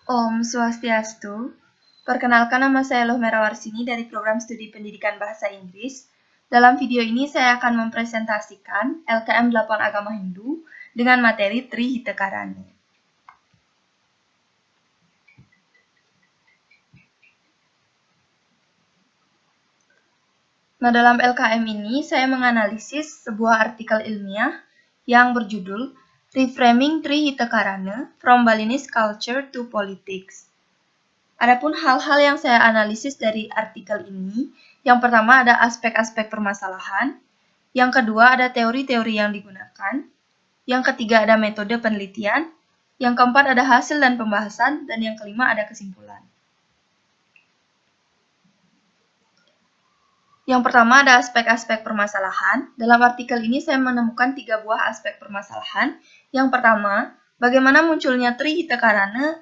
Om Swastiastu. Perkenalkan, nama saya Lohmera Warsini dari Program Studi Pendidikan Bahasa Inggris. Dalam video ini saya akan mempresentasikan LKM 8 Agama Hindu dengan materi Trihitakarana. Nah, dalam LKM ini saya menganalisis sebuah artikel ilmiah yang berjudul Reframing Trihitakarana from Balinese Culture to Politics. Adapun hal-hal yang saya analisis dari artikel ini, yang pertama ada aspek-aspek permasalahan, yang kedua ada teori-teori yang digunakan, yang ketiga ada metode penelitian, yang keempat ada hasil dan pembahasan, dan yang kelima ada kesimpulan. Yang pertama ada aspek-aspek permasalahan. Dalam artikel ini saya menemukan 3 buah aspek permasalahan. Yang pertama, bagaimana munculnya Trihitakarana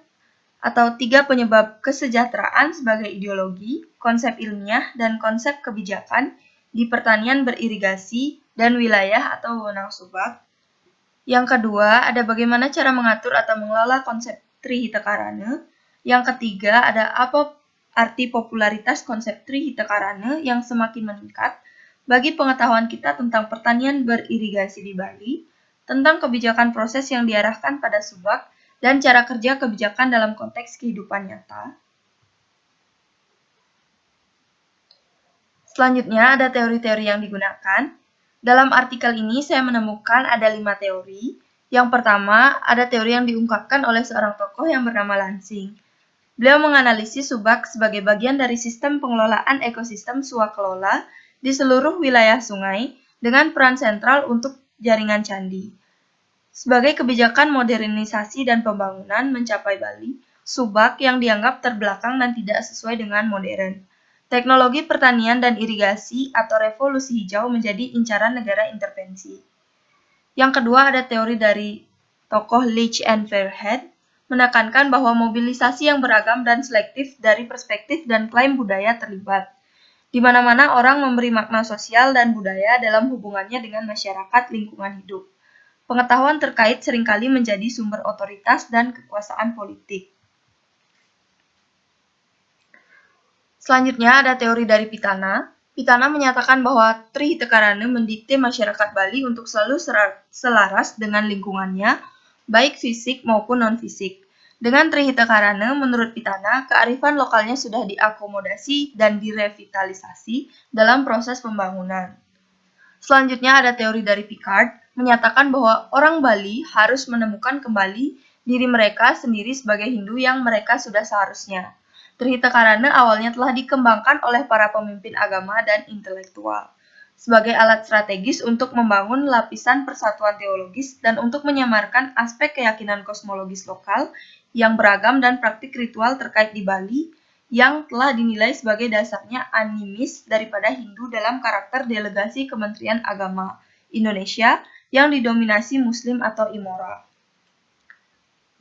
atau 3 penyebab kesejahteraan sebagai ideologi, konsep ilmiah, dan konsep kebijakan di pertanian beririgasi dan wilayah atau wewenang subak. Yang kedua, ada bagaimana cara mengatur atau mengelola konsep Trihitakarana. Yang ketiga, ada apa arti popularitas konsep Trihitakarana yang semakin meningkat bagi pengetahuan kita tentang pertanian beririgasi di Bali, tentang kebijakan proses yang diarahkan pada subak, dan cara kerja kebijakan dalam konteks kehidupan nyata. Selanjutnya ada teori-teori yang digunakan. Dalam artikel ini saya menemukan ada 5 teori. Yang pertama, ada teori yang diungkapkan oleh seorang tokoh yang bernama Lansing. Beliau menganalisis subak sebagai bagian dari sistem pengelolaan ekosistem swakelola di seluruh wilayah sungai dengan peran sentral untuk jaringan candi. Sebagai kebijakan modernisasi dan pembangunan mencapai Bali, subak yang dianggap terbelakang dan tidak sesuai dengan modern. Teknologi pertanian dan irigasi atau revolusi hijau menjadi incaran negara intervensi. Yang kedua ada teori dari tokoh Leach and Fairhead, menekankan bahwa mobilisasi yang beragam dan selektif dari perspektif dan klaim budaya terlibat, di mana-mana orang memberi makna sosial dan budaya dalam hubungannya dengan masyarakat lingkungan hidup. Pengetahuan terkait seringkali menjadi sumber otoritas dan kekuasaan politik. Selanjutnya ada teori dari Pitana. Pitana menyatakan bahwa Trihitakarana mendikte masyarakat Bali untuk selalu selaras dengan lingkungannya, baik fisik maupun non-fisik. Dengan Trihitakarana, menurut Pitana, kearifan lokalnya sudah diakomodasi dan direvitalisasi dalam proses pembangunan. Selanjutnya ada teori dari Picard, menyatakan bahwa orang Bali harus menemukan kembali diri mereka sendiri sebagai Hindu yang mereka sudah seharusnya. Trihitakarana awalnya telah dikembangkan oleh para pemimpin agama dan intelektual sebagai alat strategis untuk membangun lapisan persatuan teologis dan untuk menyamarkan aspek keyakinan kosmologis lokal yang beragam dan praktik ritual terkait di Bali yang telah dinilai sebagai dasarnya animis daripada Hindu dalam karakter delegasi Kementerian Agama Indonesia yang didominasi Muslim atau Imora.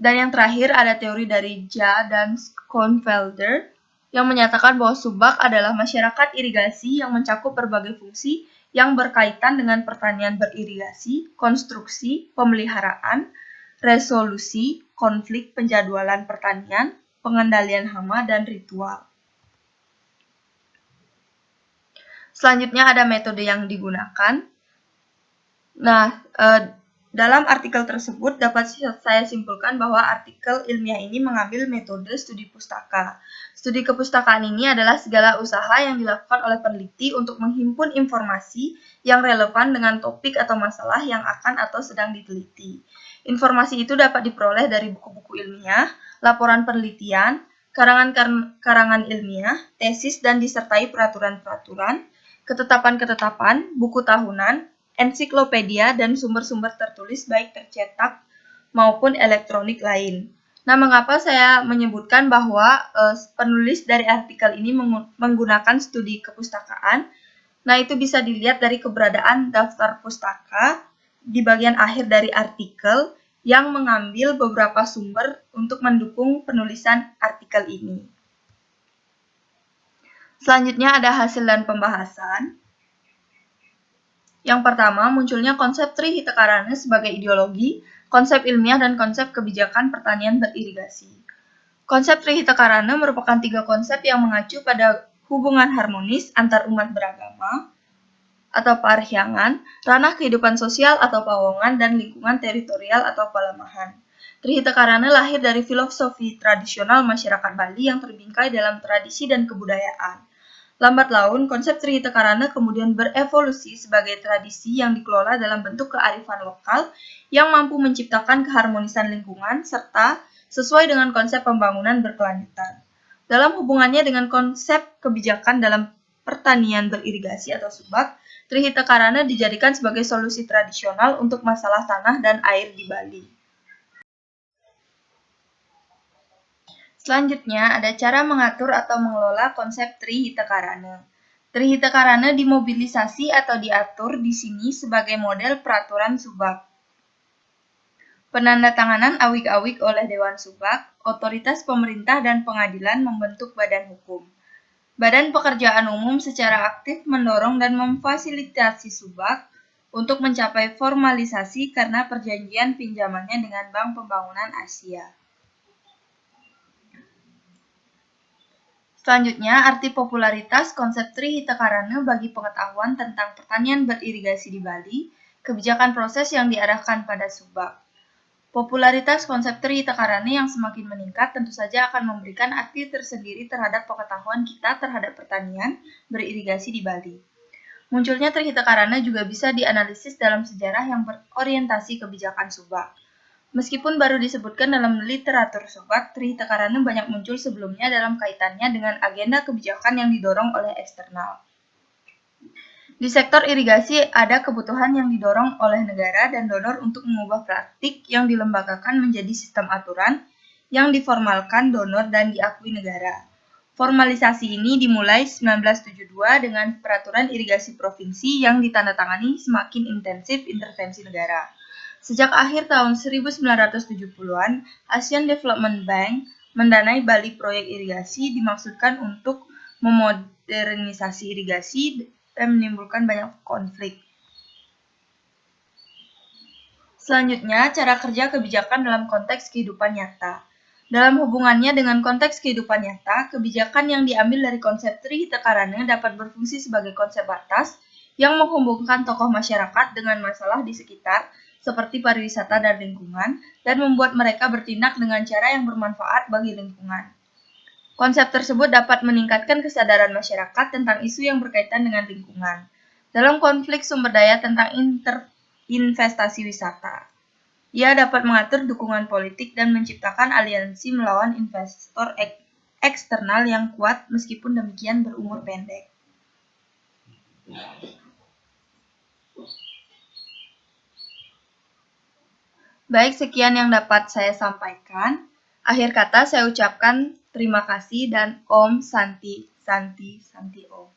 Dan yang terakhir ada teori dari Ja dan Schoenfelder yang menyatakan bahwa subak adalah masyarakat irigasi yang mencakup berbagai fungsi yang berkaitan dengan pertanian beririgasi, konstruksi, pemeliharaan, resolusi, konflik, penjadwalan pertanian, pengendalian hama, dan ritual. Selanjutnya ada metode yang digunakan. Nah, dalam artikel tersebut dapat saya simpulkan bahwa artikel ilmiah ini mengambil metode studi pustaka. Studi kepustakaan ini adalah segala usaha yang dilakukan oleh peneliti untuk menghimpun informasi yang relevan dengan topik atau masalah yang akan atau sedang diteliti. Informasi itu dapat diperoleh dari buku-buku ilmiah, laporan penelitian, karangan ilmiah, tesis dan disertai peraturan-peraturan, ketetapan-ketetapan, buku tahunan, ensiklopedia, dan sumber-sumber tertulis baik tercetak maupun elektronik lain. Nah, mengapa saya menyebutkan bahwa penulis dari artikel ini menggunakan studi kepustakaan? Nah, itu bisa dilihat dari keberadaan daftar pustaka di bagian akhir dari artikel yang mengambil beberapa sumber untuk mendukung penulisan artikel ini. Selanjutnya ada hasil dan pembahasan. Yang pertama, munculnya konsep Trihitakarana sebagai ideologi, konsep ilmiah, dan konsep kebijakan pertanian beririgasi. Konsep Trihita Karana merupakan 3 konsep yang mengacu pada hubungan harmonis antar umat beragama atau parhyangan, ranah kehidupan sosial atau pawongan, dan lingkungan teritorial atau palemahan. Trihita Karana lahir dari filosofi tradisional masyarakat Bali yang terbingkai dalam tradisi dan kebudayaan. Lambat laun, konsep Trihita Karana kemudian berevolusi sebagai tradisi yang dikelola dalam bentuk kearifan lokal yang mampu menciptakan keharmonisan lingkungan serta sesuai dengan konsep pembangunan berkelanjutan. Dalam hubungannya dengan konsep kebijakan dalam pertanian beririgasi atau subak, Trihita Karana dijadikan sebagai solusi tradisional untuk masalah tanah dan air di Bali. Selanjutnya, ada cara mengatur atau mengelola konsep Trihita Karana. Trihita Karana dimobilisasi atau diatur di sini sebagai model peraturan subak. Penandatanganan awik-awik oleh Dewan Subak, otoritas pemerintah dan pengadilan membentuk badan hukum. Badan Pekerjaan Umum secara aktif mendorong dan memfasilitasi subak untuk mencapai formalisasi karena perjanjian pinjamannya dengan Bank Pembangunan Asia. Selanjutnya, arti popularitas konsep Trihita Karana bagi pengetahuan tentang pertanian beririgasi di Bali, kebijakan proses yang diarahkan pada subak. Popularitas konsep Trihita Karana yang semakin meningkat tentu saja akan memberikan arti tersendiri terhadap pengetahuan kita terhadap pertanian beririgasi di Bali. Munculnya Trihita Karana juga bisa dianalisis dalam sejarah yang berorientasi kebijakan subak. Meskipun baru disebutkan dalam literatur subak, Trihita Karana banyak muncul sebelumnya dalam kaitannya dengan agenda kebijakan yang didorong oleh eksternal. Di sektor irigasi ada kebutuhan yang didorong oleh negara dan donor untuk mengubah praktik yang dilembagakan menjadi sistem aturan yang diformalkan donor dan diakui negara. Formalisasi ini dimulai 1972 dengan peraturan irigasi provinsi yang ditandatangani semakin intensif intervensi negara. Sejak akhir tahun 1970-an, Asian Development Bank mendanai Bali proyek irigasi dimaksudkan untuk memodernisasi irigasi dan menimbulkan banyak konflik. Selanjutnya, cara kerja kebijakan dalam konteks kehidupan nyata. Dalam hubungannya dengan konteks kehidupan nyata, kebijakan yang diambil dari konsep Trihita Karana dapat berfungsi sebagai konsep batas yang menghubungkan tokoh masyarakat dengan masalah di sekitar, seperti pariwisata dan lingkungan, dan membuat mereka bertindak dengan cara yang bermanfaat bagi lingkungan. Konsep tersebut dapat meningkatkan kesadaran masyarakat tentang isu yang berkaitan dengan lingkungan. Dalam konflik sumber daya tentang investasi wisata, ia dapat mengatur dukungan politik dan menciptakan aliansi melawan investor eksternal yang kuat meskipun demikian berumur pendek. Baik, sekian yang dapat saya sampaikan. Akhir kata saya ucapkan terima kasih dan Om Santi Santi Santi Om.